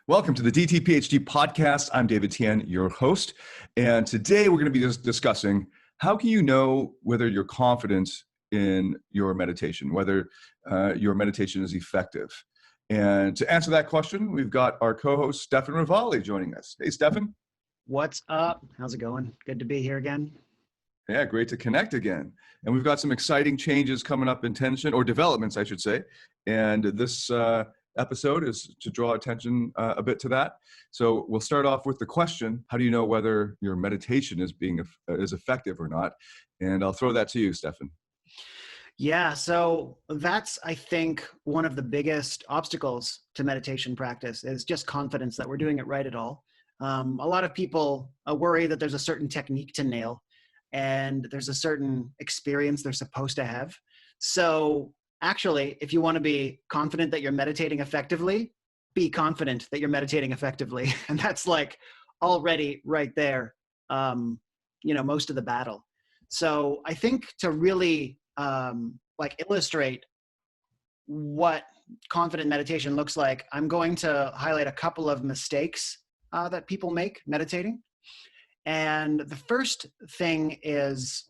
Welcome to the DTPHD Podcast. I'm David Tian, your host. And today we're going to be discussing how can you know whether you're confident in your meditation, whether your meditation is effective. And to answer that question, we've got our co-host, Stefan Ravalli, joining us. Hey, Stefan. What's up? How's it going? Good to be here again. Yeah, great to connect again. And we've got some exciting changes coming up in tension, or developments, I should say. And this episode is to draw attention a bit to that. So we'll start off with the question: how do you know whether your meditation is effective or not? And I'll throw that to you, Stefan. Yeah, so that's, I think, one of the biggest obstacles to meditation practice is just confidence that we're doing it right at all. A lot of people worry that there's a certain technique to nail and there's a certain experience they're supposed to have. So actually, if you want to be confident that you're meditating effectively, be confident that you're meditating effectively. And that's like already right there, most of the battle. So I think to really illustrate what confident meditation looks like, I'm going to highlight a couple of mistakes that people make meditating. And the first thing is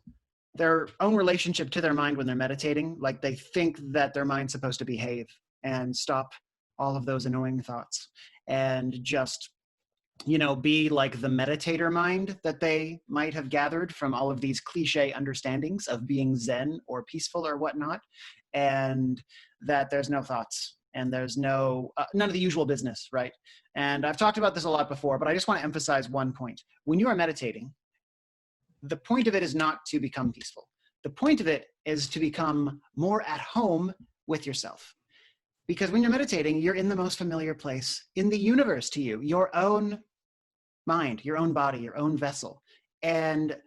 their own relationship to their mind when they're meditating. Like they think that their mind's supposed to behave and stop all of those annoying thoughts and just, be like the meditator mind that they might have gathered from all of these cliche understandings of being Zen or peaceful or whatnot. And that there's no thoughts and there's none of the usual business, right? And I've talked about this a lot before, but I just want to emphasize one point. When you are meditating, the point of it is not to become peaceful. The point of it is to become more at home with yourself. Because when you're meditating, you're in the most familiar place in the universe to you, your own mind, your own body, your own vessel. And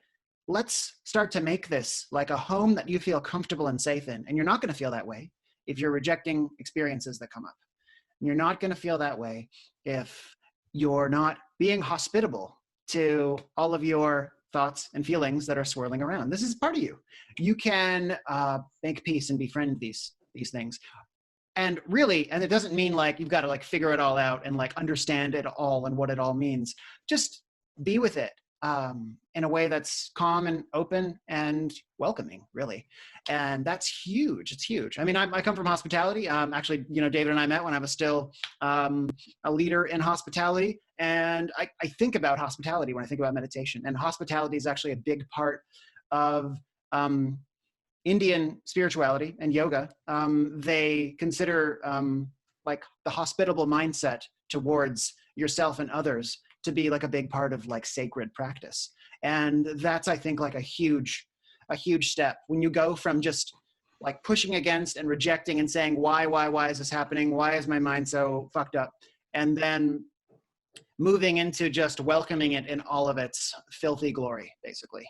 let's start to make this like a home that you feel comfortable and safe in. And you're not going to feel that way if you're rejecting experiences that come up. And you're not going to feel that way if you're not being hospitable to all of your thoughts and feelings that are swirling around. This is part of you. You can make peace and befriend these things. And really, and it doesn't mean like you've got to like figure it all out and like understand it all and what it all means. Just be with it in a way that's calm and open and welcoming, really. And that's huge. It's huge. I mean, I come from hospitality. Actually, David and I met when I was still a leader in hospitality. And I think about hospitality when I think about meditation. And hospitality is actually a big part of Indian spirituality and yoga. They consider like the hospitable mindset towards yourself and others to be like a big part of like sacred practice. And that's, I think, like a huge step when you go from just like pushing against and rejecting and saying, why is this happening? Why is my mind so fucked up? And then moving into just welcoming it in all of its filthy glory, basically.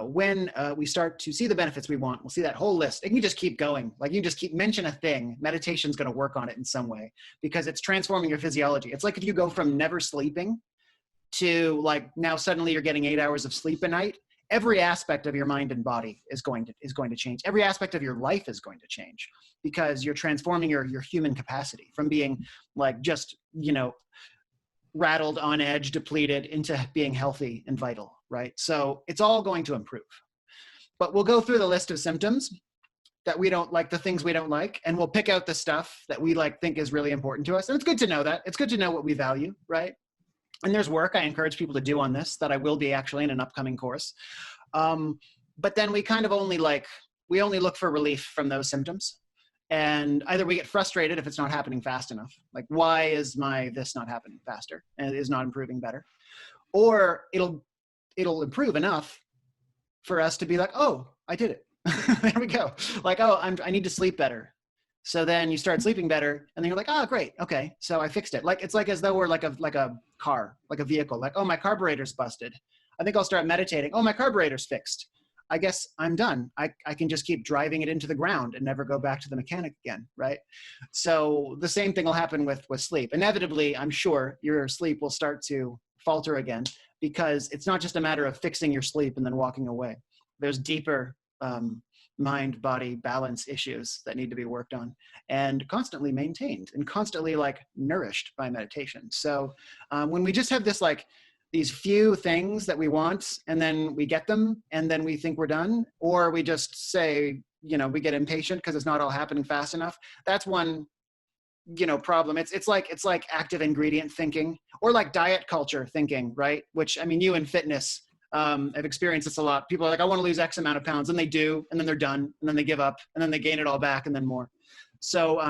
When we start to see the benefits we want, we'll see that whole list. It can just keep going. Like you just keep mention a thing, meditation's going to work on it in some way because it's transforming your physiology. It's like if you go from never sleeping to like now suddenly you're getting 8 hours of sleep a night, every aspect of your mind and body is going to change. Every aspect of your life is going to change because you're transforming your human capacity from being like just, rattled, on edge, depleted into being healthy and vital, right? So it's all going to improve. But we'll go through the list of symptoms that we don't like, the things we don't like, and we'll pick out the stuff that we like think is really important to us. And it's good to know that. It's good to know what we value, right? And there's work I encourage people to do on this that I will be actually in an upcoming course. But then we kind of only look for relief from those symptoms. And either we get frustrated if it's not happening fast enough. Like, why is this not happening faster and it is not improving better? Or it'll improve enough for us to be like, oh, I did it. There we go. Like, oh, I need to sleep better. So then you start sleeping better and then you're like, oh, great. Okay. So I fixed it. Like, it's like as though we're like a car, like a vehicle, like, oh, my carburetor's busted. I think I'll start meditating. Oh, my carburetor's fixed. I guess I'm done. I can just keep driving it into the ground and never go back to the mechanic again, right? So the same thing will happen with sleep. Inevitably, I'm sure your sleep will start to falter again because it's not just a matter of fixing your sleep and then walking away. There's deeper mind-body balance issues that need to be worked on and constantly maintained and constantly like nourished by meditation. So when we just have this like these few things that we want and then we get them and then we think we're done, or we just say, we get impatient because it's not all happening fast enough. That's one problem. It's like active ingredient thinking, or like diet culture thinking, right? Which, I mean, you in fitness have experienced this a lot. People are like, I want to lose X amount of pounds, and they do, and then they're done, and then they give up, and then they gain it all back, and then more. So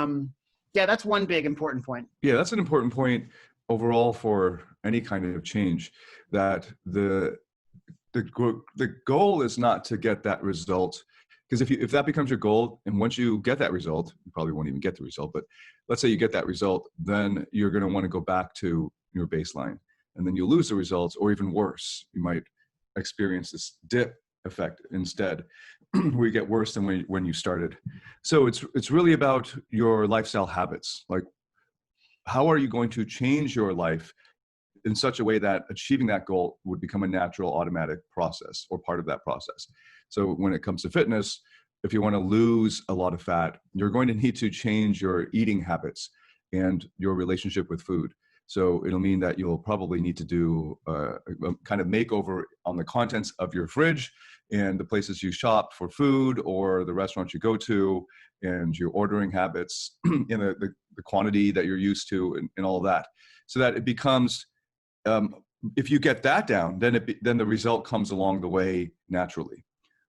yeah, that's one big important point. Yeah, that's an important point overall for any kind of change, that the goal is not to get that result. Because if that becomes your goal, and once you get that result, you probably won't even get the result, but let's say you get that result, then you're going to want to go back to your baseline, and then you'll lose the results, or even worse, you might experience this dip effect instead, where you get worse than when you started. So it's really about your lifestyle habits. Like, how are you going to change your life in such a way that achieving that goal would become a natural, automatic process, or part of that process? So when it comes to fitness, if you want to lose a lot of fat, you're going to need to change your eating habits and your relationship with food. So it'll mean that you'll probably need to do a kind of makeover on the contents of your fridge and the places you shop for food, or the restaurants you go to, and your ordering habits, in the quantity that you're used to, and all of that. So that it becomes, if you get that down, then the result comes along the way naturally.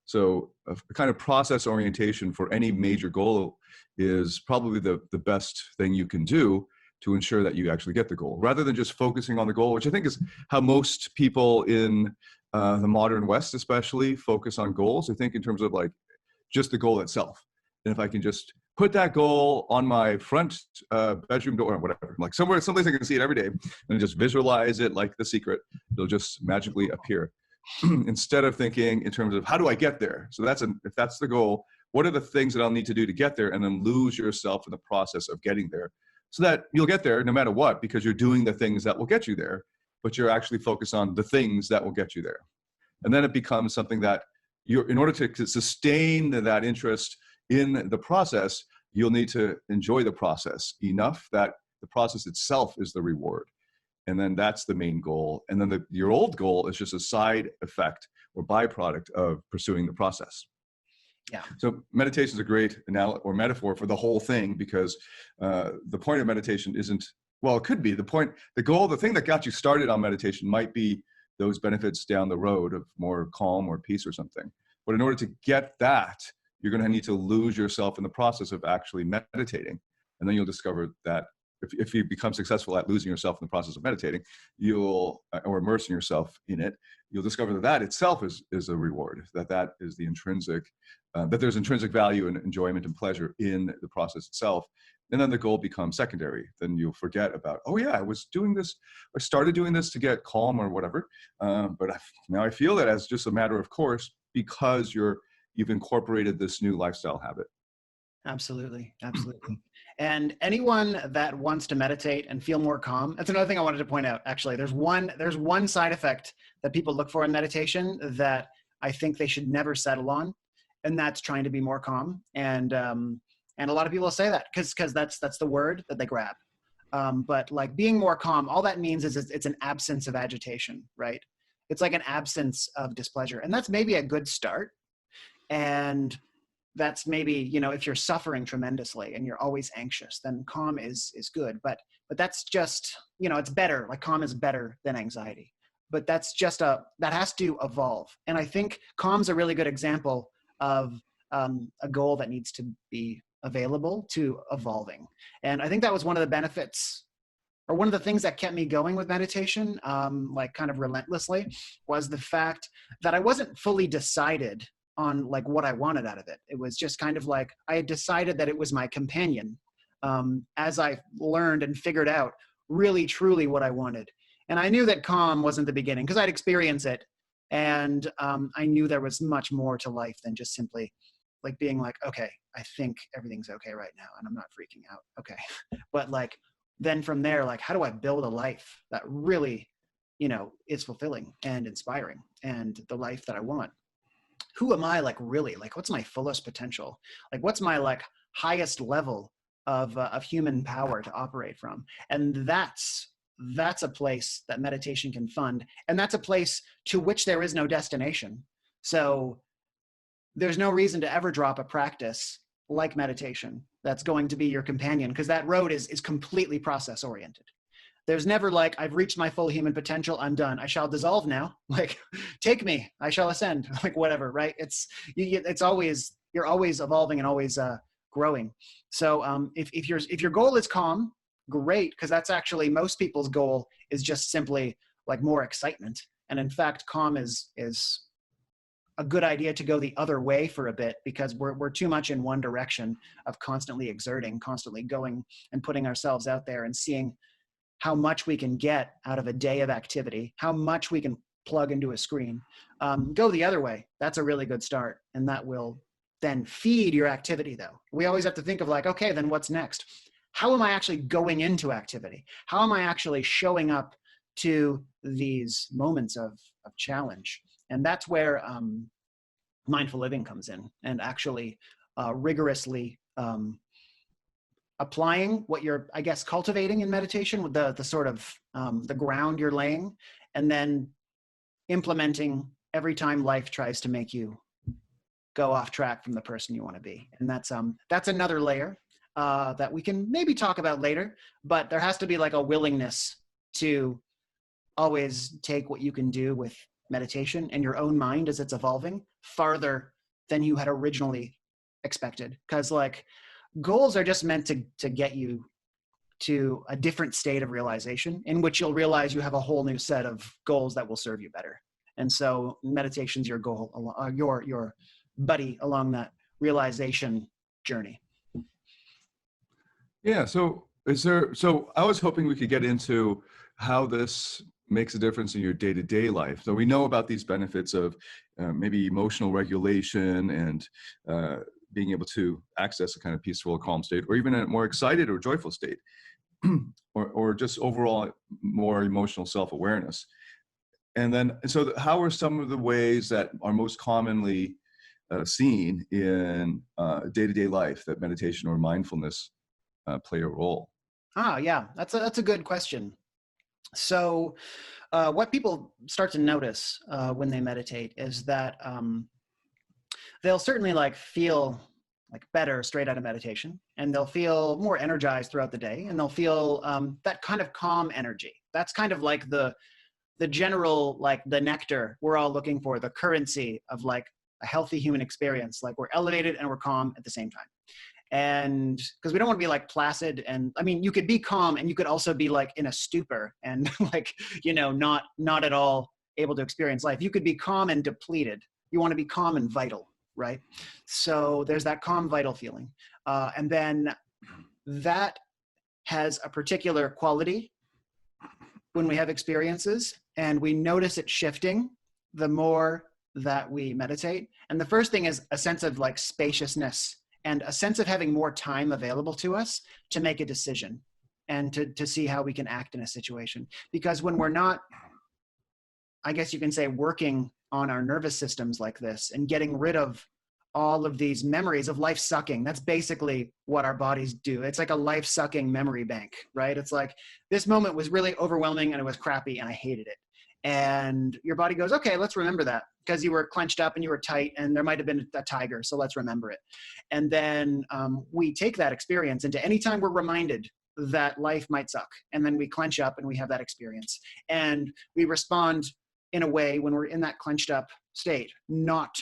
So a kind of process orientation for any major goal is probably the best thing you can do to ensure that you actually get the goal, rather than just focusing on the goal, which I think is how most people in the modern West especially focus on goals. They think in terms of like just the goal itself. And if I can just put that goal on my front bedroom door or whatever, like someplace I can see it every day, and just visualize it like The Secret, it'll just magically appear. Instead of thinking in terms of how do I get there? So if that's the goal, what are the things that I'll need to do to get there? And then lose yourself in the process of getting there, so that you'll get there no matter what, because you're doing the things that will get you there, but you're actually focused on the things that will get you there. And then it becomes something that in order to sustain that interest in the process, you'll need to enjoy the process enough that the process itself is the reward. And then that's the main goal. And then your old goal is just a side effect or byproduct of pursuing the process. Yeah. So meditation is a great metaphor for the whole thing, because the point of meditation isn't, well, it could be the goal, the thing that got you started on meditation might be those benefits down the road of more calm or peace or something. But in order to get that, you're going to need to lose yourself in the process of actually meditating. And then you'll discover that if you become successful at losing yourself in the process of meditating, or immersing yourself in it, you'll discover that itself is a reward, that is the intrinsic, that there's intrinsic value and enjoyment and pleasure in the process itself. And then the goal becomes secondary. Then you'll forget about, oh yeah, I started doing this to get calm or whatever. But now I feel that as just a matter of course, because you've incorporated this new lifestyle habit. Absolutely. Absolutely. And anyone that wants to meditate and feel more calm, that's another thing I wanted to point out. Actually, there's one side effect that people look for in meditation that I think they should never settle on, and that's trying to be more calm. And a lot of people say that because that's the word that they grab. But like being more calm, all that means is it's an absence of agitation, right? It's like an absence of displeasure, and that's maybe a good start. And that's maybe, if you're suffering tremendously and you're always anxious, then calm is good. But that's just, it's better. Like calm is better than anxiety. But that's just that has to evolve. And I think calm's a really good example of a goal that needs to be available to evolving. And I think that was one of the benefits, or one of the things that kept me going with meditation, like kind of relentlessly, was the fact that I wasn't fully decided on like what I wanted out of it. It was just kind of like, I had decided that it was my companion as I learned and figured out really, truly what I wanted. And I knew that calm wasn't the beginning because I'd experienced it. And I knew there was much more to life than just simply like being like, okay, I think everything's okay right now and I'm not freaking out. Okay. But like, then from there, like, how do I build a life that really, is fulfilling and inspiring and the life that I want? who am I, like, really, like, what's my fullest potential? Like, what's my, like, highest level of human power to operate from? And that's a place that meditation can fund. And that's a place to which there is no destination. So there's no reason to ever drop a practice like meditation that's going to be your companion, because that road is completely process oriented. There's never like, I've reached my full human potential, I'm done, I shall dissolve now. Like, take me, I shall ascend, like whatever, right? It's always, you're always evolving and always growing. So if your goal is calm, great, because that's actually most people's goal is just simply like more excitement. And in fact, calm is a good idea to go the other way for a bit, because we're too much in one direction of constantly exerting, constantly going and putting ourselves out there and seeing how much we can get out of a day of activity, how much we can plug into a screen. Go the other way. That's a really good start. And that will then feed your activity though. We always have to think of like, okay, then what's next? How am I actually going into activity? How am I actually showing up to these moments of challenge? And that's where mindful living comes in, and actually rigorously applying what you're, I guess, cultivating in meditation with the sort of the ground you're laying, and then implementing every time life tries to make you go off track from the person you want to be. And that's another layer that we can maybe talk about later, but there has to be like a willingness to always take what you can do with meditation and your own mind as it's evolving farther than you had originally expected. Because like, goals are just meant to get you to a different state of realization in which you'll realize you have a whole new set of goals that will serve you better. And so meditation's your goal, your buddy along that realization journey. Yeah. So I was hoping we could get into how this makes a difference in your day-to-day life. So we know about these benefits of maybe emotional regulation and being able to access a kind of peaceful, calm state, or even a more excited or joyful state, or just overall more emotional self-awareness. And then, so how are some of the ways that are most commonly seen in day-to-day life that meditation or mindfulness play a role? Yeah, that's a good question. So what people start to notice when they meditate is that they'll certainly like feel like better straight out of meditation, and they'll feel more energized throughout the day, and they'll feel that kind of calm energy. That's kind of like the general, like the nectar we're all looking for, the currency of like a healthy human experience. Like we're elevated and we're calm at the same time. And because we don't want to be like placid, and I mean, you could be calm and you could also be like in a stupor and like, you know, not at all able to experience life. You could be calm and depleted. You want to be calm and vital, right? So there's that calm, vital feeling. And then that has a particular quality when we have experiences, and we notice it shifting the more that we meditate. And the first thing is a sense of like spaciousness, and a sense of having more time available to us to make a decision and to see how we can act in a situation. Because when we're not, I guess you can say, working on our nervous systems like this and getting rid of all of these memories of life sucking, that's basically what our bodies do. It's like a life sucking memory bank, right? It's like, this moment was really overwhelming and it was crappy and I hated it. And your body goes, okay, let's remember that, because you were clenched up and you were tight and there might have been a tiger, so let's remember it. And then we take that experience into any time we're reminded that life might suck, and then we clench up and we have that experience. And we respond in a way when we're in that clenched up state, not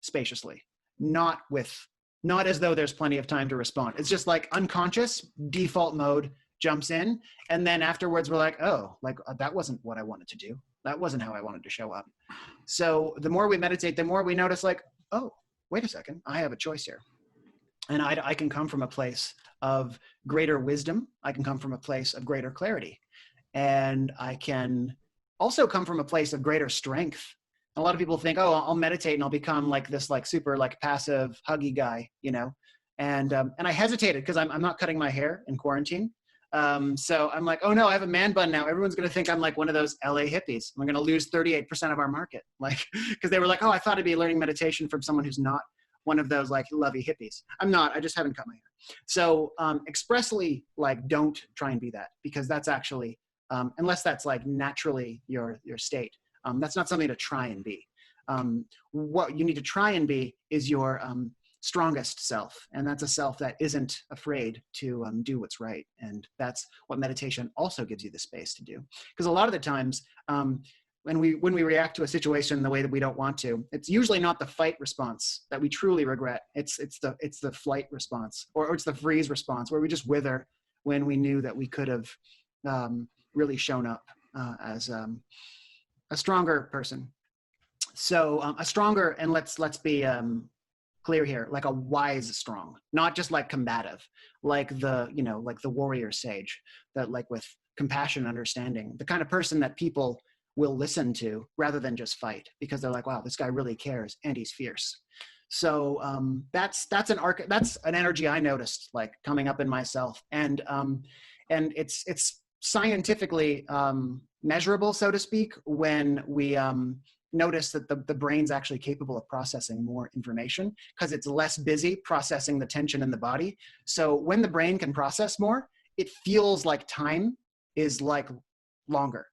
spaciously, not as though there's plenty of time to respond. It's just like unconscious default mode jumps in. And then afterwards we're like, oh, like that wasn't what I wanted to do. That wasn't how I wanted to show up. So the more we meditate, the more we notice like, oh, wait a second, I have a choice here. And I can come from a place of greater wisdom. I can come from a place of greater clarity. And I can also come from a place of greater strength. A lot of people think, oh, I'll meditate and I'll become like this, like super like passive, huggy guy, you know? And I hesitated because I'm not cutting my hair in quarantine. So I'm like, oh no, I have a man bun now. Everyone's going to think I'm like one of those LA hippies. I'm going to lose 38% of our market. Like, because they were like, oh, I thought I'd be learning meditation from someone who's not one of those like lovey hippies. I'm not, I just haven't cut my hair. So expressly like, don't try and be that, because that's actually, unless that's like naturally your state, that's not something to try and be. What you need to try and be is your strongest self. And that's a self that isn't afraid to do what's right. And that's what meditation also gives you the space to do. Because a lot of the times, when we react to a situation the way that we don't want to, it's usually not the fight response that we truly regret. It's the flight response, or it's the freeze response, where we just wither when we knew that we could have really shown up as a stronger person. So a stronger, and let's be clear here, like a wise strong, not just like combative, like the warrior sage, that like with compassion and understanding, the kind of person that people will listen to rather than just fight, because they're like, wow, this guy really cares and he's fierce. So that's an energy I noticed like coming up in myself, and it's scientifically measurable, so to speak, when we notice that the brain's actually capable of processing more information because it's less busy processing the tension in the body. So when the brain can process more, it feels like time is like longer.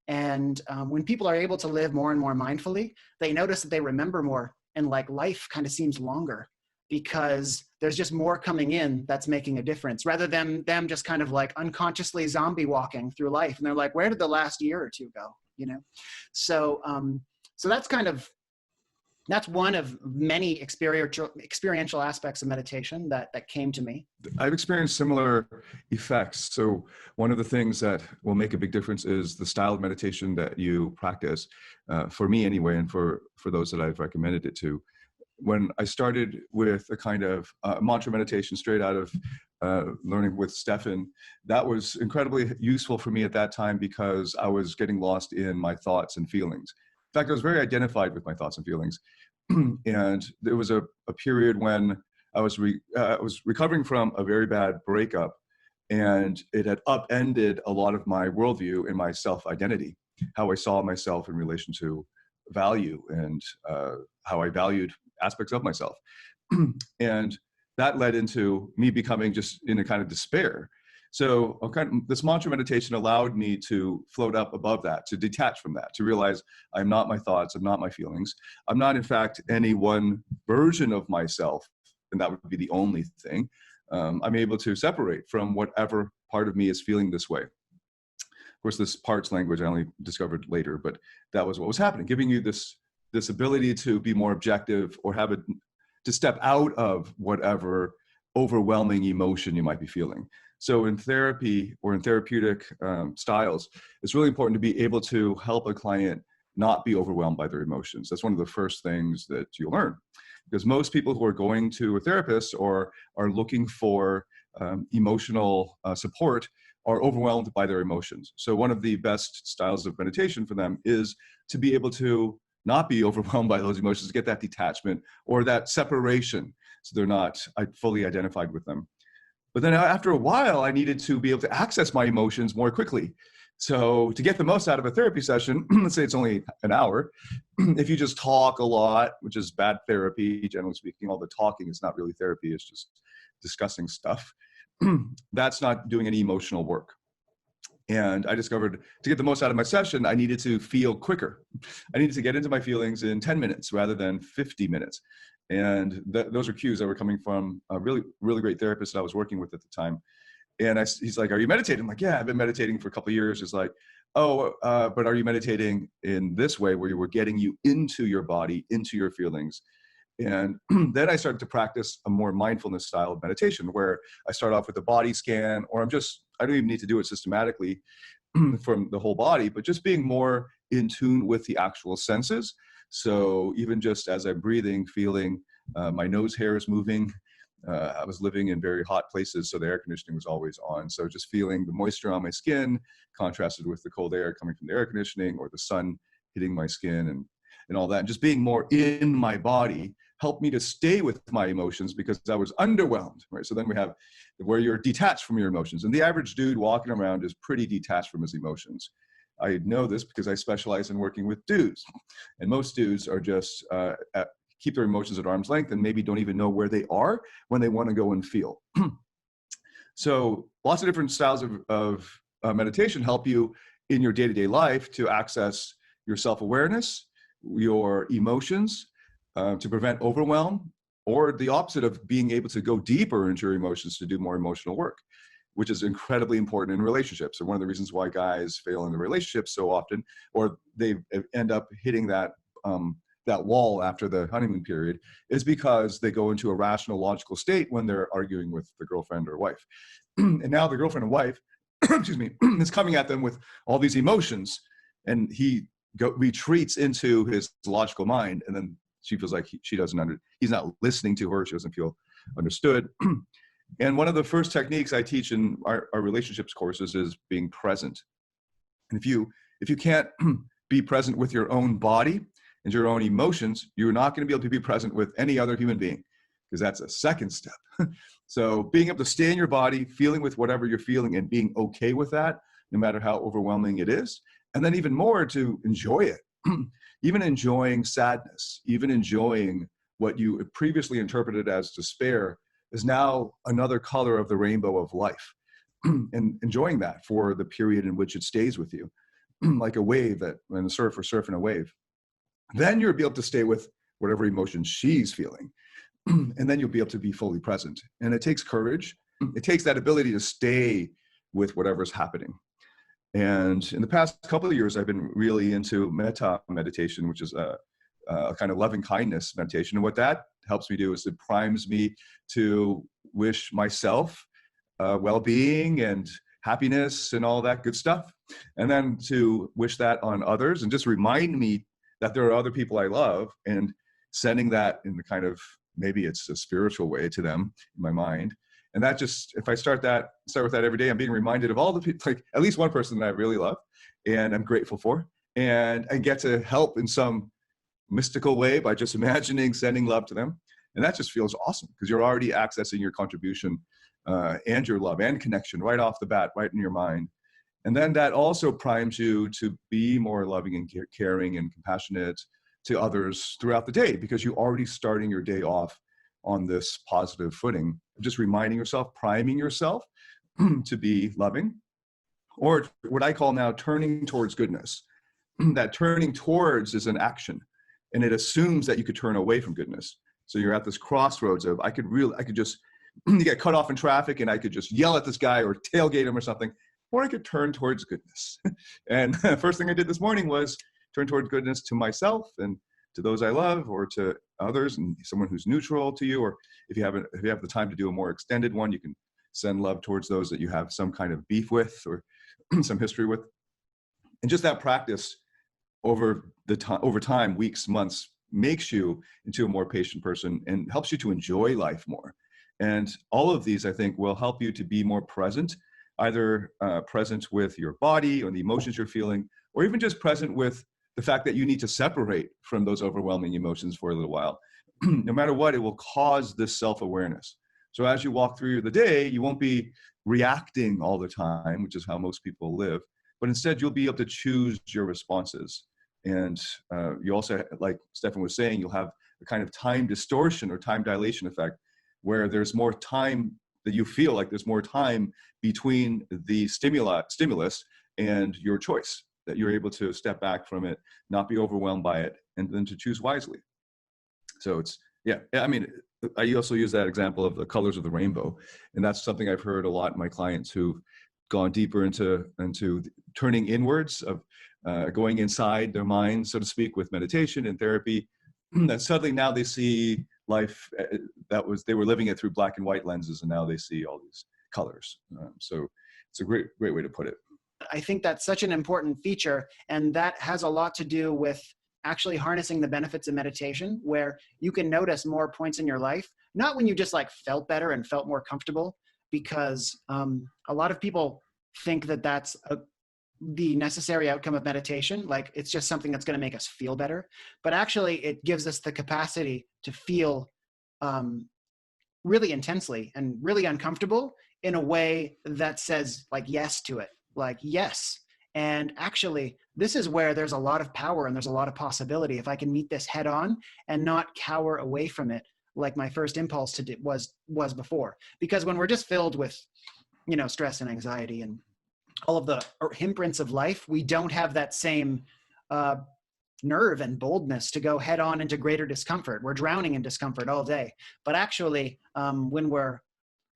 And when people are able to live more and more mindfully, they notice that they remember more, and like life kind of seems longer because there's just more coming in that's making a difference, rather than them just kind of like unconsciously zombie walking through life. And they're like, where did the last year or two go? You know? So that's one of many experiential aspects of meditation that came to me. I've experienced similar effects. So one of the things that will make a big difference is the style of meditation that you practice, for me anyway, and for those that I've recommended it to. When I started with a kind of mantra meditation straight out of learning with Stefan, that was incredibly useful for me at that time because I was getting lost in my thoughts and feelings. In fact, I was very identified with my thoughts and feelings. And there was a period when I was recovering from a very bad breakup, and it had upended a lot of my worldview and my self-identity, how I saw myself in relation to value and how I valued aspects of myself. And that led into me becoming just in a kind of despair. So this mantra meditation allowed me to float up above that, to detach from that, to realize I'm not my thoughts, I'm not my feelings. I'm not, in fact, any one version of myself, and that would be the only thing. I'm able to separate from whatever part of me is feeling this way. Of course, this parts language I only discovered later, but that was what was happening, giving you this ability to be more objective, or to step out of whatever overwhelming emotion you might be feeling. So in therapy or in therapeutic styles, it's really important to be able to help a client not be overwhelmed by their emotions. That's one of the first things that you learn, because most people who are going to a therapist or are looking for emotional support are overwhelmed by their emotions. So one of the best styles of meditation for them is to be able to not be overwhelmed by those emotions, get that detachment or that separation, so they're not fully identified with them. But then after a while, I needed to be able to access my emotions more quickly. So to get the most out of a therapy session, let's say it's only an hour, if you just talk a lot, which is bad therapy, generally speaking, all the talking is not really therapy, it's just discussing stuff. That's not doing any emotional work. And I discovered to get the most out of my session, I needed to feel quicker. I needed to get into my feelings in 10 minutes rather than 50 minutes. And those are cues that were coming from a really, really great therapist that I was working with at the time. And he's like, are you meditating? I'm like, yeah, I've been meditating for a couple of years. It's like, oh, but are you meditating in this way where we're getting you into your body, into your feelings? And then I started to practice a more mindfulness style of meditation where I start off with a body scan, or I don't even need to do it systematically from the whole body, but just being more in tune with the actual senses. So even just as I'm breathing, feeling my nose hairs moving. I was living in very hot places, so the air conditioning was always on. So just feeling the moisture on my skin contrasted with the cold air coming from the air conditioning, or the sun hitting my skin and all that. And just being more in my body help me to stay with my emotions because I was underwhelmed, right? So then we have where you're detached from your emotions. And the average dude walking around is pretty detached from his emotions. I know this because I specialize in working with dudes. And most dudes are just keep their emotions at arm's length and maybe don't even know where they are when they want to go and feel. So lots of different styles of meditation help you in your day-to-day life to access your self-awareness, your emotions, to prevent overwhelm, or the opposite of being able to go deeper into your emotions to do more emotional work, which is incredibly important in relationships. And one of the reasons why guys fail in the relationships so often, or they end up hitting that wall after the honeymoon period, is because they go into a rational, logical state when they're arguing with the girlfriend or wife. And now the girlfriend and wife, excuse me, is coming at them with all these emotions, and he retreats into his logical mind, and then she feels like he's not listening to her. She doesn't feel understood. And one of the first techniques I teach in our relationships courses is being present. And if you can't be present with your own body and your own emotions, you're not going to be able to be present with any other human being, because that's a second step. So being able to stay in your body, feeling with whatever you're feeling and being okay with that, no matter how overwhelming it is. And then even more to enjoy it, even enjoying sadness, even enjoying what you previously interpreted as despair is now another color of the rainbow of life. And enjoying that for the period in which it stays with you, like a wave when a surfer surfing a wave. Then you'll be able to stay with whatever emotion she's feeling. And then you'll be able to be fully present. And it takes courage. It takes that ability to stay with whatever's happening. And in the past couple of years, I've been really into metta meditation, which is a kind of loving kindness meditation. And what that helps me do is it primes me to wish myself well-being and happiness and all that good stuff. And then to wish that on others and just remind me that there are other people I love, and sending that in the kind of, maybe it's a spiritual way to them in my mind. And that just, if I start with that every day, I'm being reminded of all the people, like at least one person that I really love and I'm grateful for. And I get to help in some mystical way by just imagining sending love to them. And that just feels awesome because you're already accessing your contribution and your love and connection right off the bat, right in your mind. And then that also primes you to be more loving and caring and compassionate to others throughout the day, because you're already starting your day off on this positive footing, just reminding yourself, priming yourself to be loving, or what I call now turning towards goodness. That turning towards is an action, and it assumes that you could turn away from goodness. So you're at this crossroads of, I could just you get cut off in traffic and I could just yell at this guy or tailgate him or something, or I could turn towards goodness. And the first thing I did this morning was turn towards goodness to myself and to those I love, or to others, and someone who's neutral to you. Or if you have the time to do a more extended one, you can send love towards those that you have some kind of beef with or some history with. And just that practice over time, weeks, months, makes you into a more patient person and helps you to enjoy life more. And all of these, I think, will help you to be more present, either present with your body or the emotions you're feeling, or even just present with the fact that you need to separate from those overwhelming emotions for a little while. No matter what, it will cause this self-awareness. So as you walk through the day, you won't be reacting all the time, which is how most people live, but instead you'll be able to choose your responses. And you also, like Stefan was saying, you'll have a kind of time distortion or time dilation effect, where there's more time that you feel like there's more time between the stimulus and your choice, that you're able to step back from it, not be overwhelmed by it, and then to choose wisely. So it's, yeah, I mean, I also use that example of the colors of the rainbow. And that's something I've heard a lot in my clients who've gone deeper into turning inwards, of going inside their mind, so to speak, with meditation and therapy, that suddenly now they see life they were living it through black and white lenses, and now they see all these colors. So it's a great way to put it. I think that's such an important feature, and that has a lot to do with actually harnessing the benefits of meditation, where you can notice more points in your life, not when you just like felt better and felt more comfortable, because a lot of people think that that's the necessary outcome of meditation. Like it's just something that's going to make us feel better, but actually it gives us the capacity to feel really intensely and really uncomfortable in a way that says like yes to it, like yes. And actually, this is where there's a lot of power and there's a lot of possibility if I can meet this head on and not cower away from it like my first impulse to do was before. Because when we're just filled with, stress and anxiety and all of the imprints of life, we don't have that same nerve and boldness to go head on into greater discomfort. We're drowning in discomfort all day. But actually, when we're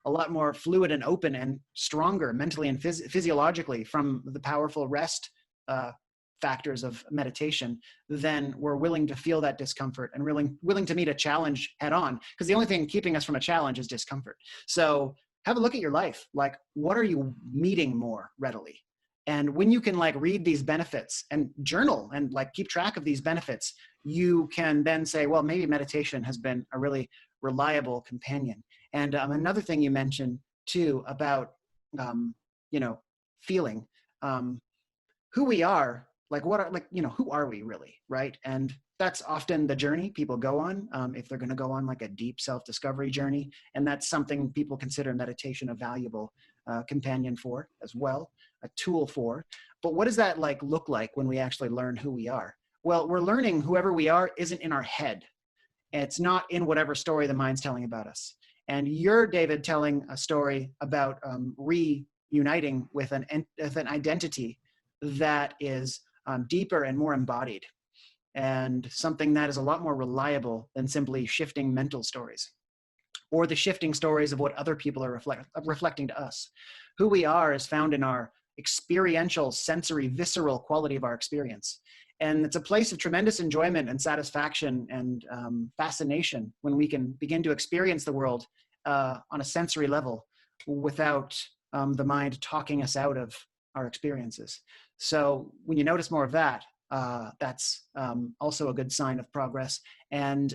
a lot more fluid and open and stronger mentally and physiologically from the powerful rest factors of meditation, then we're willing to feel that discomfort and willing to meet a challenge head on. Because the only thing keeping us from a challenge is discomfort. So have a look at your life. Like, what are you meeting more readily? And when you can like read these benefits and journal and like keep track of these benefits, you can then say, well, maybe meditation has been a really reliable companion. And another thing you mentioned too about, feeling who we are, like who are we really, right? And that's often the journey people go on if they're going to go on like a deep self-discovery journey. And that's something people consider meditation a valuable companion for as well, a tool for. But what does that like look like when we actually learn who we are? Well, we're learning whoever we are isn't in our head. It's not in whatever story the mind's telling about us. And you're, David, telling a story about reuniting with an identity that is deeper and more embodied, and something that is a lot more reliable than simply shifting mental stories or the shifting stories of what other people are reflecting to us. Who we are is found in our experiential, sensory, visceral quality of our experience. And it's a place of tremendous enjoyment and satisfaction and fascination when we can begin to experience the world on a sensory level without the mind talking us out of our experiences. So when you notice more of that, that's also a good sign of progress. And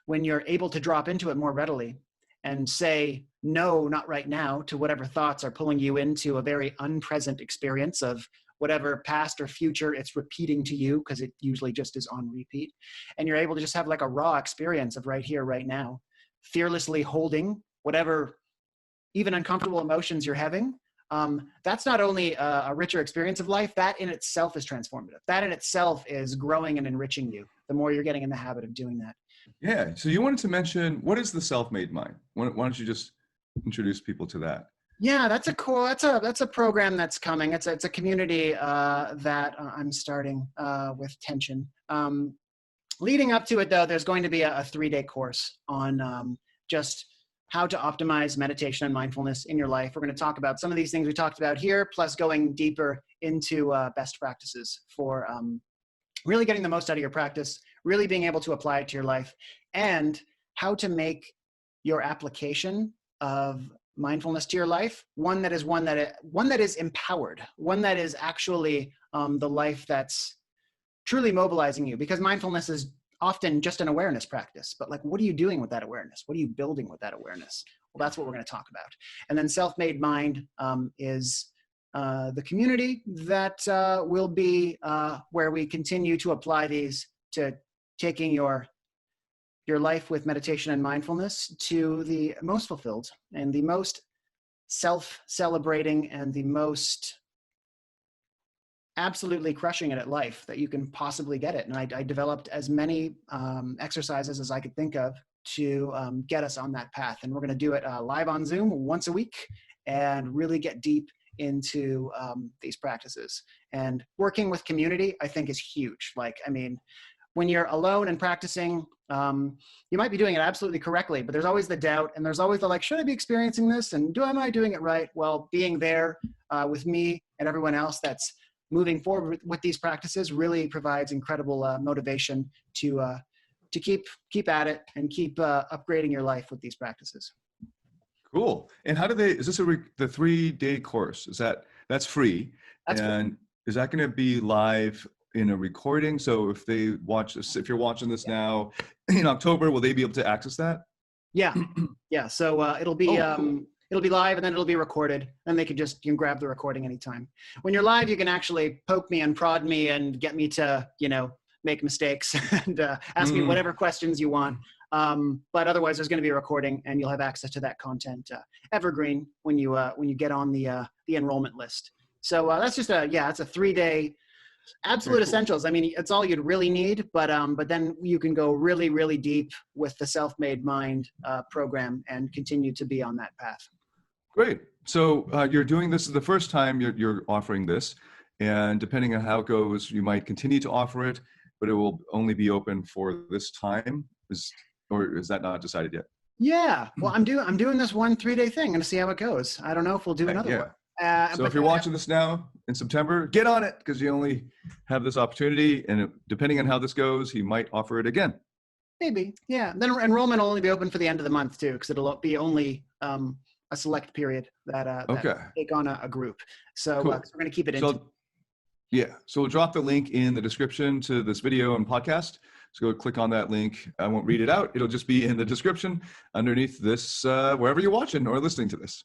when you're able to drop into it more readily and say, no, not right now, to whatever thoughts are pulling you into a very unpresent experience of whatever past or future it's repeating to you, because it usually just is on repeat. And you're able to just have like a raw experience of right here, right now, fearlessly holding whatever even uncomfortable emotions you're having. That's not only a richer experience of life, that in itself is transformative. That in itself is growing and enriching you the more you're getting in the habit of doing that. Yeah. So you wanted to mention, what is the self-made mind? Why don't you just introduce people to that? Yeah, that's a program that's coming. It's a community that I'm starting with Tension. Leading up to it, though, there's going to be a 3-day course on just how to optimize meditation and mindfulness in your life. We're going to talk about some of these things we talked about here, plus going deeper into best practices for really getting the most out of your practice, really being able to apply it to your life, and how to make your application of mindfulness to your life one that is empowered, one that is actually the life that's truly mobilizing you. Because mindfulness is often just an awareness practice, but like, what are you doing with that awareness? What are you building with that awareness? Well, that's what we're going to talk about. And then Self-Made Mind is the community that will be where we continue to apply these to taking your life with meditation and mindfulness to the most fulfilled and the most self-celebrating and the most absolutely crushing it at life that you can possibly get it. And I developed as many exercises as I could think of to get us on that path. And we're going to do it live on Zoom once a week and really get deep into these practices. And working with community, I think, is huge. Like, I mean, when you're alone and practicing, you might be doing it absolutely correctly, but there's always the doubt, and there's always the like, should I be experiencing this? And am I doing it right? Well, being there with me and everyone else that's moving forward with these practices really provides incredible motivation to keep at it and keep upgrading your life with these practices. Cool. And how do is this the 3-day course? That's free? That's and free. Is that going to be live in a recording? So if you're watching this now in October, will they be able to access that? Yeah. Yeah. So it'll be, cool. It'll be live and then it'll be recorded, and you can grab the recording anytime. When you're live, you can actually poke me and prod me and get me to, make mistakes and ask me whatever questions you want. But otherwise, there's going to be a recording, and you'll have access to that content evergreen when you get on the enrollment list. So that's just it's a 3-day absolute essentials. I mean, it's all you'd really need, but then you can go really, really deep with the Self-Made Mind program and continue to be on that path. Great. So you're doing this the first time you're offering this, and depending on how it goes, you might continue to offer it, but it will only be open for this time. Or is that not decided yet? Yeah. Well, I'm doing this 3-day thing. I'm going to see how it goes. I don't know if we'll do another one. So if you're watching this now in September, get on it, because you only have this opportunity, and depending on how this goes, he might offer it again. Maybe. Yeah. Then enrollment will only be open for the end of the month too, because it'll be only a select period that take on a group. So, cool. So we're going to keep it in. So we'll drop the link in the description to this video and podcast. So go click on that link. I won't read it out. It'll just be in the description underneath this, wherever you're watching or listening to this.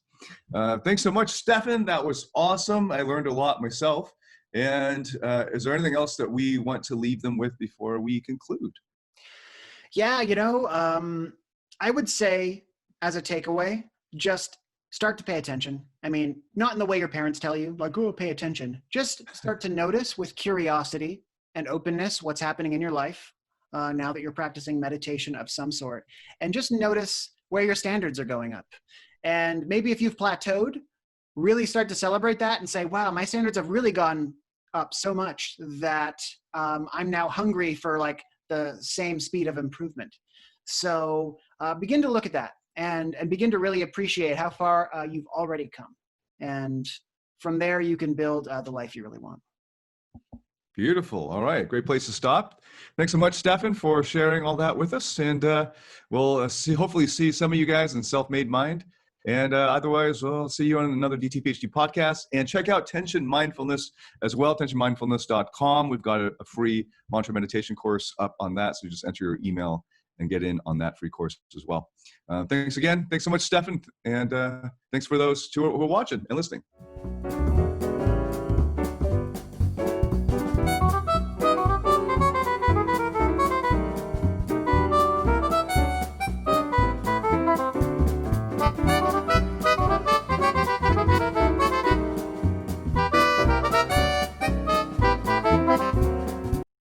Thanks so much, Stefan. That was awesome. I learned a lot myself. And is there anything else that we want to leave them with before we conclude? Yeah, I would say as a takeaway, just start to pay attention. I mean, not in the way your parents tell you, like, oh, pay attention. Just start to notice with curiosity and openness what's happening in your life now that you're practicing meditation of some sort. And just notice where your standards are going up. And maybe if you've plateaued, really start to celebrate that and say, wow, my standards have really gone up so much that I'm now hungry for like the same speed of improvement. So begin to look at that. And begin to really appreciate how far you've already come. And from there, you can build the life you really want. Beautiful. All right. Great place to stop. Thanks so much, Stefan, for sharing all that with us. And we'll hopefully see some of you guys in Self-Made Mind. And otherwise, we'll see you on another DTPHD podcast. And check out Tension Mindfulness as well, tensionmindfulness.com. We've got a free mantra meditation course up on that. So you just enter your email and get in on that free course as well. Thanks again. Thanks so much, Stefan. And thanks for those who are watching and listening.